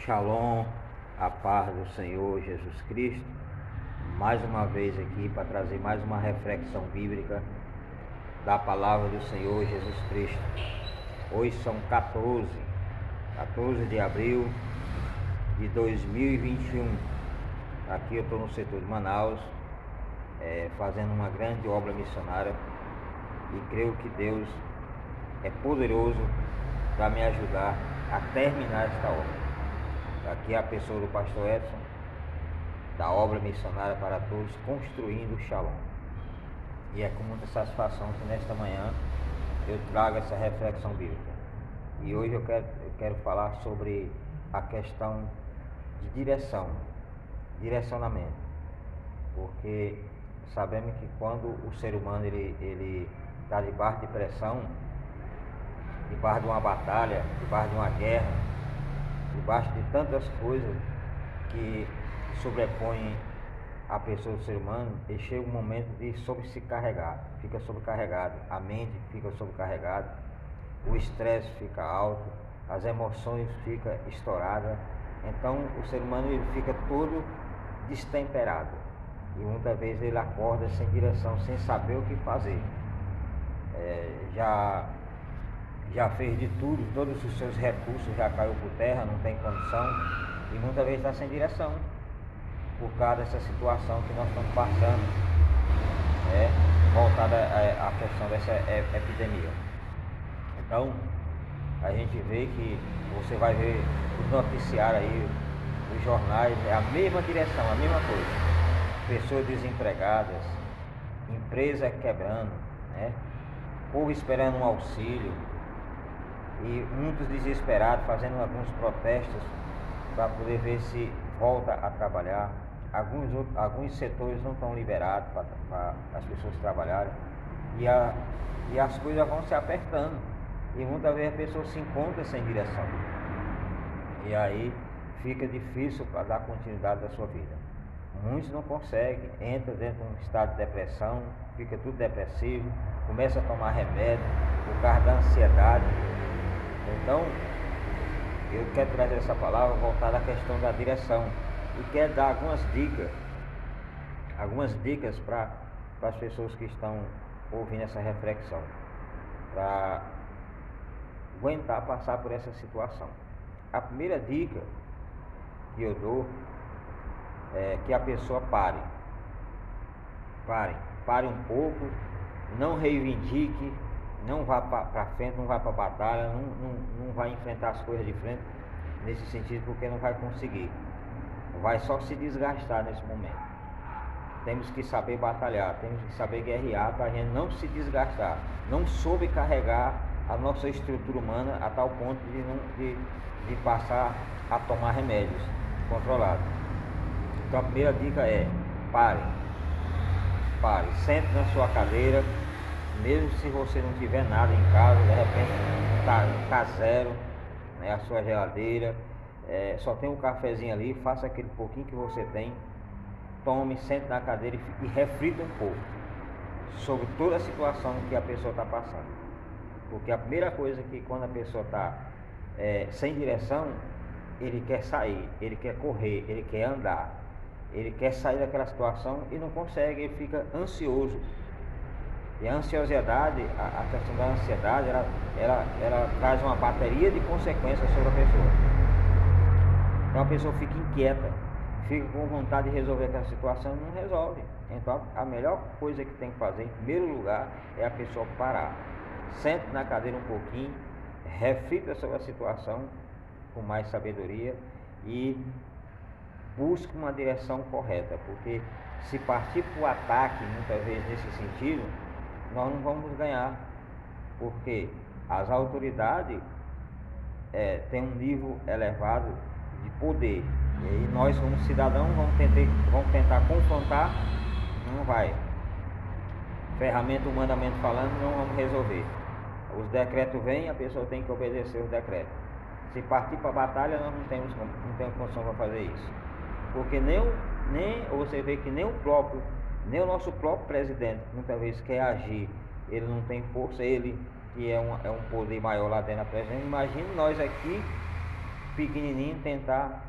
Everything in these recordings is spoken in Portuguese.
Shalom, a paz do Senhor Jesus Cristo, mais uma vez aqui para trazer mais uma reflexão bíblica da palavra do Senhor Jesus Cristo. Hoje são 14 de abril de 2021. Aqui eu estou no setor de Manaus, fazendo uma grande obra missionária, e creio que Deus é poderoso para me ajudar a terminar esta obra. Aqui é a pessoa do pastor Edson, da obra missionária para todos, construindo o Shalom. E é com muita satisfação que nesta manhã eu trago essa reflexão bíblica. E hoje eu quero falar sobre a questão de direcionamento. Porque sabemos que quando o ser humano ele está debaixo de pressão, debaixo de uma batalha, debaixo de uma guerra, debaixo de tantas coisas que sobrepõem a pessoa do ser humano, ele chega um momento de fica sobrecarregado, a mente fica sobrecarregada, o estresse fica alto, as emoções ficam estouradas, então o ser humano ele fica todo destemperado, e muitas vezes ele acorda sem direção, sem saber o que fazer. Já fez de tudo, todos os seus recursos já caiu por terra, não tem condição, e muitas vezes está sem direção, por causa dessa situação que nós estamos passando, voltada à questão dessa epidemia. Então, a gente vê que você vai ver o noticiário aí, os jornais, é a mesma direção, a mesma coisa. Pessoas desempregadas, empresa quebrando, povo esperando um auxílio, e muitos desesperados fazendo alguns protestos para poder ver se volta a trabalhar. Alguns setores não estão liberados para as pessoas trabalharem, e as coisas vão se apertando, e muitas vezes a pessoa se encontra sem direção, e aí fica difícil para dar continuidade à sua vida. Muitos não conseguem, entram dentro de um estado de depressão, fica tudo depressivo, começa a tomar remédio por causa da ansiedade. Então, eu quero trazer essa palavra voltada à questão da direção, e quero dar algumas dicas para as pessoas que estão ouvindo essa reflexão, para aguentar passar por essa situação. A primeira dica que eu dou é que a pessoa pare um pouco, não reivindique, não vá para frente, não vá para a batalha, não vai enfrentar as coisas de frente nesse sentido, porque não vai conseguir, vai só se desgastar nesse momento. Temos que saber batalhar, temos que saber guerrear para a gente não se desgastar, não sobrecarregar a nossa estrutura humana a tal ponto de passar a tomar remédios controlados. Então a primeira dica é: pare, sente na sua cadeira, mesmo se você não tiver nada em casa, de repente está zero, a sua geladeira, só tem um cafezinho ali, faça aquele pouquinho que você tem, tome, sente na cadeira e reflita um pouco sobre toda a situação que a pessoa está passando. Porque a primeira coisa é que quando a pessoa está sem direção, ele quer sair, ele quer correr, ele quer andar, ele quer sair daquela situação e não consegue, ele fica ansioso. E a ansiedade, a questão da ansiedade, ela traz uma bateria de consequências sobre a pessoa. Então a pessoa fica inquieta, fica com vontade de resolver aquela situação e não resolve. Então a melhor coisa que tem que fazer, em primeiro lugar, é a pessoa parar. Sente na cadeira um pouquinho, reflita sobre a situação com mais sabedoria e busque uma direção correta, porque se partir para o ataque, muitas vezes nesse sentido, nós não vamos ganhar, porque as autoridades têm um nível elevado de poder, e aí nós como cidadãos vamos tentar confrontar, não vai. Ferramenta humanamente falando, não vamos resolver. Os decretos vêm, a pessoa tem que obedecer os decretos. Se partir para a batalha, nós não temos condição para fazer isso, porque você vê que nem o nosso próprio presidente muitas vezes quer agir, ele não tem força, ele que é um poder maior lá dentro da presidência. Imagina nós aqui pequenininho tentar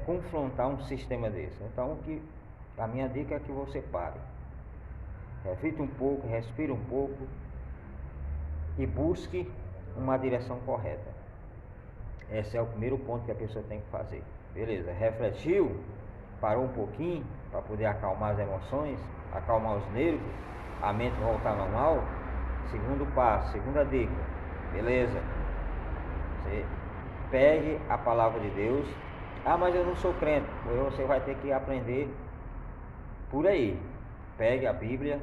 confrontar um sistema desse. Então, a minha dica é que você pare, reflita um pouco, respire um pouco e busque uma direção correta. Esse é o primeiro ponto que a pessoa tem que fazer. Beleza, refletiu, parou um pouquinho para poder acalmar as emoções, acalmar os nervos, a mente voltar ao normal. Segundo passo, segunda dica, beleza, você pegue a palavra de Deus. Ah, mas eu não sou crente. Você vai ter que aprender por aí. Pegue a Bíblia.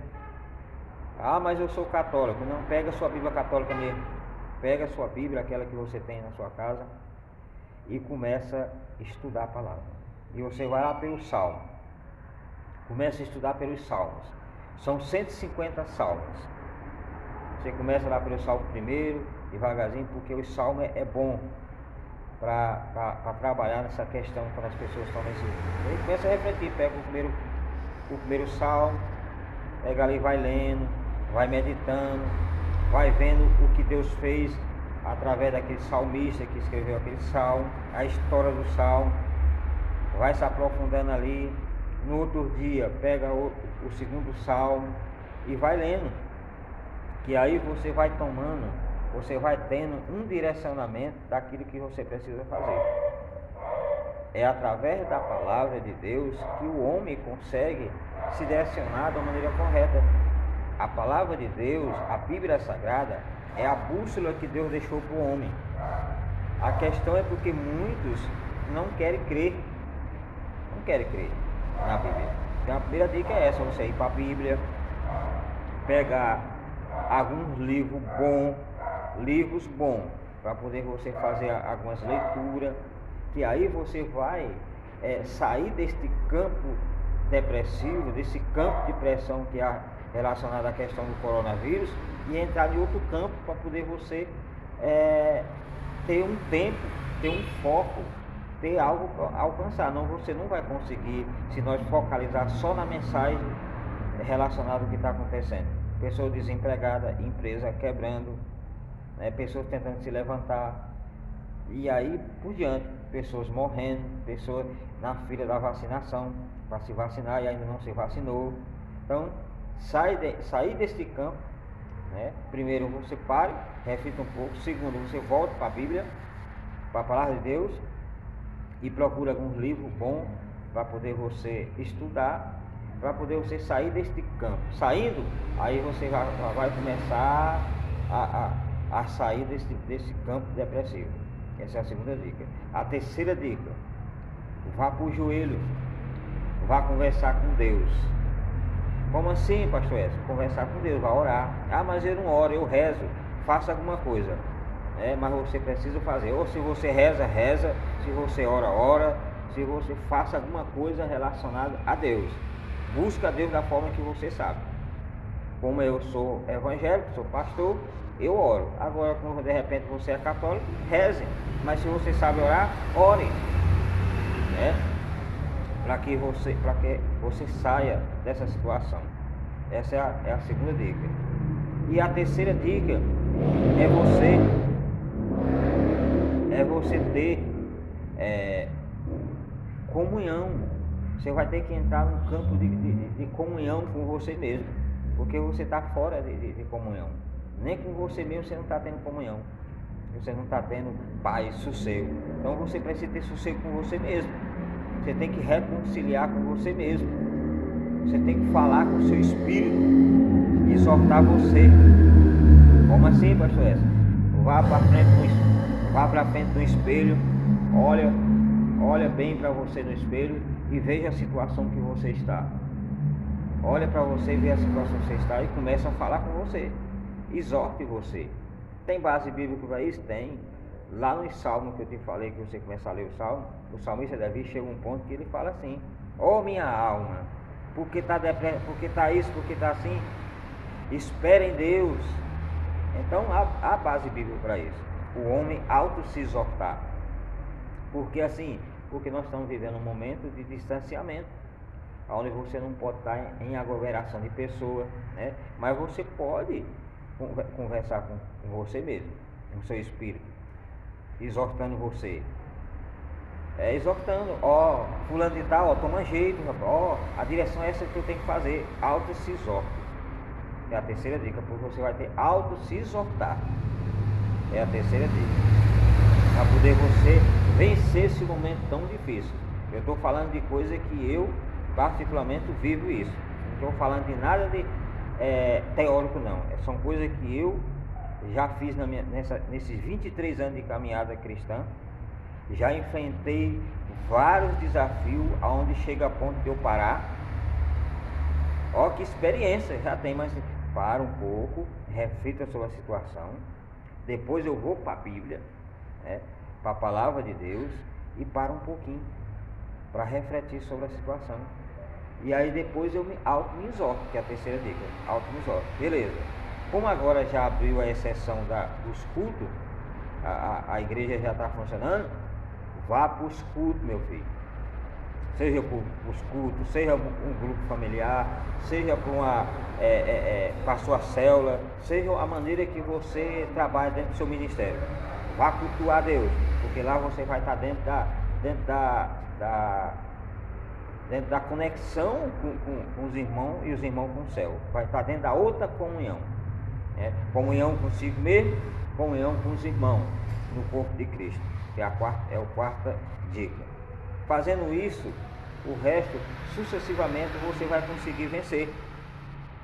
Ah, mas eu sou católico. Não, pega a sua Bíblia católica mesmo. Pega a sua Bíblia, aquela que você tem na sua casa, e começa a estudar a palavra. E você vai lá pelo Salmo. Começa a estudar pelos Salmos. São 150 salmos. Você começa lá pelo Salmo primeiro, devagarzinho, porque o Salmo é bom para trabalhar nessa questão quando as pessoas estão nesse. Aí começa a refletir, pega o primeiro Salmo, pega ali, vai lendo, vai meditando, vai vendo o que Deus fez através daquele salmista que escreveu aquele salmo, a história do salmo, vai se aprofundando ali. No outro dia pega o segundo salmo e vai lendo, que aí você vai tomando, você vai tendo um direcionamento daquilo que você precisa fazer. É através da palavra de Deus que o homem consegue se direcionar da maneira correta. A palavra de Deus, a Bíblia Sagrada, é a bússola que Deus deixou para o homem. A questão é porque muitos não querem crer na Bíblia. Então a primeira dica é essa: você ir para a Bíblia, pegar alguns livros bons, para poder você fazer algumas leituras, que aí você vai sair deste campo depressivo, desse campo de pressão que há relacionado à questão do coronavírus, e entrar em outro campo para poder você ter um tempo, ter um foco, ter algo para alcançar. Não, você não vai conseguir se nós focalizar só na mensagem relacionada ao que está acontecendo. Pessoas desempregadas, empresa quebrando, né, pessoas tentando se levantar, e aí por diante, pessoas morrendo, pessoas na fila da vacinação para se vacinar e ainda não se vacinou. Então, sair deste campo, né? Primeiro você pare, reflita um pouco. Segundo, você volta para a Bíblia, para a palavra de Deus, e procura alguns livros bons para poder você estudar, para poder você sair deste campo. Saindo, aí você vai começar a sair desse campo depressivo. Essa é a segunda dica. A terceira dica: vá para o joelho, vá conversar com Deus. Como assim, pastor Edson? Conversar com Deus, vá orar. Ah, mas eu não oro, eu rezo. Faça alguma coisa, mas você precisa fazer. Ou se você reza, se você ora, se você faça alguma coisa relacionada a Deus. Busca Deus da forma que você sabe. Como eu sou evangélico, sou pastor, eu oro. Agora, como de repente você é católico, reze. Mas se você sabe orar, ore, para que você saia dessa situação. Essa é a segunda dica. E a terceira dica é você ter comunhão. Você vai ter que entrar num campo de comunhão com você mesmo, porque você está fora de comunhão. Nem com você mesmo você não está tendo comunhão, você não está tendo paz, sossego. Então você precisa ter sossego com você mesmo. Você tem que reconciliar com você mesmo. Você tem que falar com o seu espírito e exortar você. Como assim, pastor Edson? Vá para frente do espelho, olha bem para você no espelho e veja a situação que você está. Olha para você, vê a situação que você está e começa a falar com você. Exorte você. Tem base bíblica para isso? Tem. Lá no Salmo que eu te falei, que você começa a ler o Salmo, o salmista Davi chega a um ponto que ele fala assim: ó minha alma, porque está isso, porque está assim? Espere em Deus. Então há base bíblica para isso. O homem se exortar. Porque nós estamos vivendo um momento de distanciamento, onde você não pode estar em aglomeração de pessoas, mas você pode conversar com você mesmo, com o seu espírito, exortando você. exortando, ó, fulano de tal, ó, toma jeito, rapaz, ó, a direção é essa que tu tem que fazer, auto se exorta. É a terceira dica, porque você vai ter auto se exortar. É a terceira dica. Para poder você vencer esse momento tão difícil. Eu estou falando de coisa que eu particularmente vivo isso. Não estou falando de nada de teórico não. São coisas que eu já fiz nesses 23 anos de caminhada cristã. Já enfrentei vários desafios aonde chega a ponto de eu parar. Ó, que experiência já tem, mas para um pouco, reflita sobre a situação. Depois eu vou para a Bíblia, né, para a palavra de Deus, e para um pouquinho para refletir sobre a situação. E aí depois eu me auto-me-exorto, que é a terceira dica, auto-me-exorto. Beleza. Como agora já abriu a exceção dos cultos, a igreja já está funcionando, vá para os cultos, meu filho. Seja para os cultos, seja um grupo familiar, seja para a sua célula, seja a maneira que você trabalha dentro do seu ministério. Vá cultuar a Deus, porque lá você vai estar dentro da conexão com os irmãos e os irmãos com o céu. Vai estar dentro da outra comunhão, né? Comunhão consigo mesmo, comunhão com os irmãos no corpo de Cristo, que é a quarta dica. Fazendo isso, o resto, sucessivamente, você vai conseguir vencer.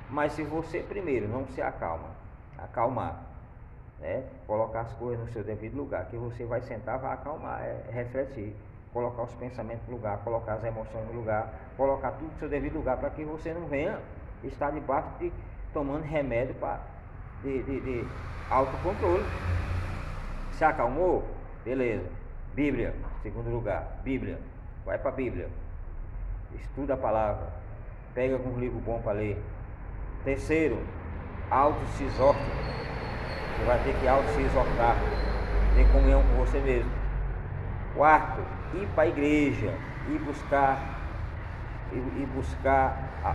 Mas se você primeiro não se acalmar, né? Colocar as coisas no seu devido lugar, que você vai sentar, vai acalmar, refletir, colocar os pensamentos no lugar, colocar as emoções no lugar, colocar tudo no seu devido lugar, para que você não venha estar debaixo tomando remédio de autocontrole. Se acalmou? Beleza. Bíblia, segundo lugar, Bíblia. Vai para a Bíblia, estuda a palavra, pega algum livro bom para ler. Terceiro, auto-se exorta. Você vai ter que auto-se exortar, ter comunhão com você mesmo. Quarto, ir para a igreja, ir buscar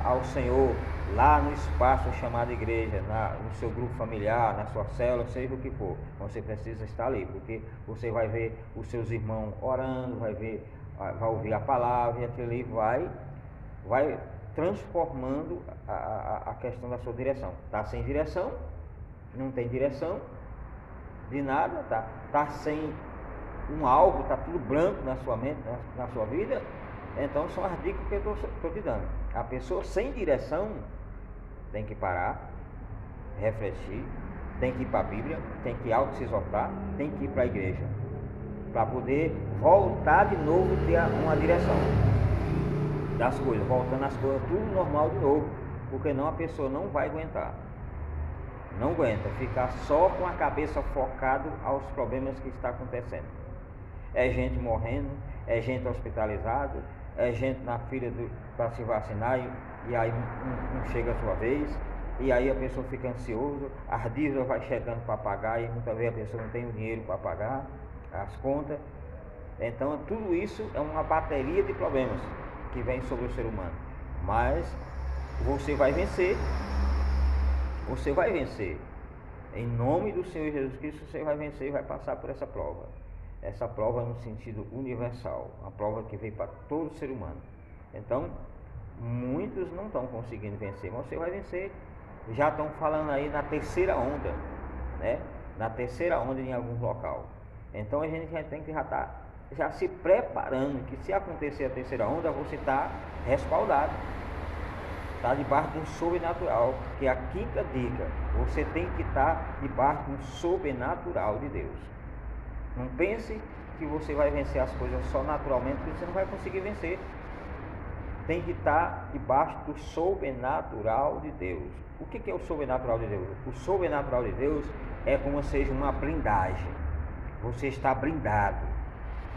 ao Senhor lá no espaço chamado igreja, no seu grupo familiar, na sua célula, seja o que for. Você precisa estar ali, porque você vai ver os seus irmãos orando, vai ouvir a palavra, e aquilo ali vai transformando a questão da sua direção. Está sem direção, não tem direção de nada, tá sem um alvo, está tudo branco na sua mente, na sua vida. Então são as dicas que eu estou te dando. A pessoa sem direção tem que parar, refletir, tem que ir para a Bíblia, tem que auto-se exortar, tem que ir para a igreja, para poder voltar de novo e ter uma direção das coisas, voltando as coisas tudo normal de novo, porque não, a pessoa não vai aguentar, não aguenta ficar só com a cabeça focada aos problemas que está acontecendo. É gente morrendo, é gente hospitalizada, é gente na fila para se vacinar, e aí não chega a sua vez, e aí a pessoa fica ansiosa, as dívidas vai chegando para pagar, e muitas vezes a pessoa não tem o dinheiro para pagar as contas. Então tudo isso é uma bateria de problemas que vem sobre o ser humano. Mas você vai vencer, em nome do Senhor Jesus Cristo. Você vai vencer e vai passar por essa prova. Essa prova no sentido universal, uma prova que veio para todo ser humano. Então, muitos não estão conseguindo vencer, mas você vai vencer. Já estão falando aí na terceira onda, né? Na terceira onda em algum local. Então a gente já tem que já se preparando, que se acontecer a terceira onda, você está respaldado, está debaixo de um sobrenatural, que é a quinta dica. Você tem que estar debaixo de um sobrenatural de Deus. Não pense que você vai vencer as coisas só naturalmente, porque você não vai conseguir vencer. Tem que estar debaixo do sobrenatural de Deus. O que é o sobrenatural de Deus? O sobrenatural de Deus é como seja uma blindagem. Você está blindado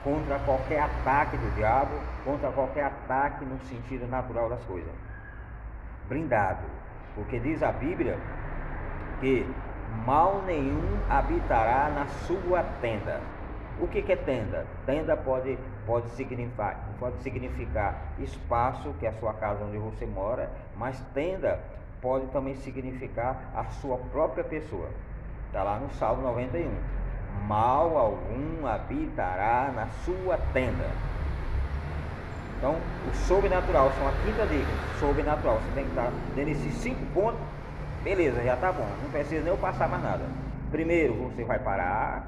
contra qualquer ataque do diabo, contra qualquer ataque no sentido natural das coisas. Blindado. Porque diz a Bíblia que mal nenhum habitará na sua tenda. O que é tenda? Tenda pode significar espaço, que é a sua casa onde você mora, mas tenda pode também significar a sua própria pessoa. Está lá no Salmo 91. mal algum habitará na sua tenda. Então, o sobrenatural, são a quinta dica, sobrenatural, você tem que estar dentro desses 5 pontos, beleza, já tá bom, não precisa nem eu passar mais nada. Primeiro, você vai parar,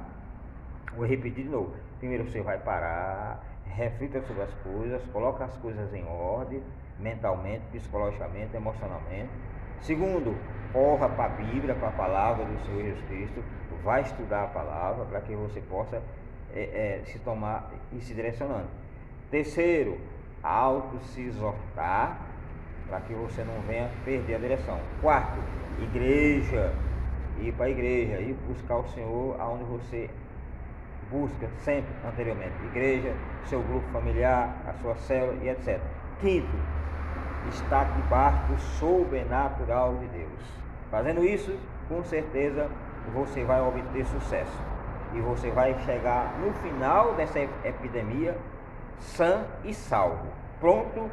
vou repetir de novo, primeiro você vai parar, reflita sobre as coisas, coloca as coisas em ordem, mentalmente, psicologicamente, emocionalmente. Segundo, corra para a Bíblia, para a palavra do Senhor Jesus Cristo, vai estudar a palavra para que você possa se tomar e se direcionando. Terceiro, se exortar para que você não venha perder a direção. Quarto, igreja, ir para a igreja, ir buscar o Senhor aonde você busca sempre anteriormente, igreja, seu grupo familiar, a sua célula e etc. Quinto, estar debaixo do sobrenatural de Deus. Fazendo isso, com certeza você vai obter sucesso e você vai chegar no final dessa epidemia sã e salvo, pronto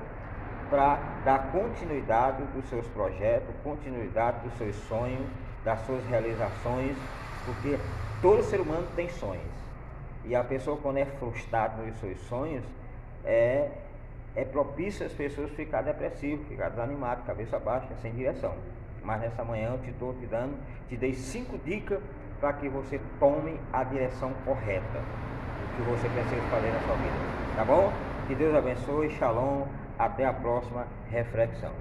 para dar continuidade dos seus projetos, continuidade dos seus sonhos, das suas realizações, porque todo ser humano tem sonhos, e a pessoa, quando é frustrada nos seus sonhos, é propício às pessoas ficar depressivas, ficar desanimadas, cabeça baixa, sem direção. Mas nessa manhã eu te dei 5 dicas para que você tome a direção correta, o que você precisa fazer na sua vida, tá bom? Que Deus abençoe, shalom, até a próxima reflexão.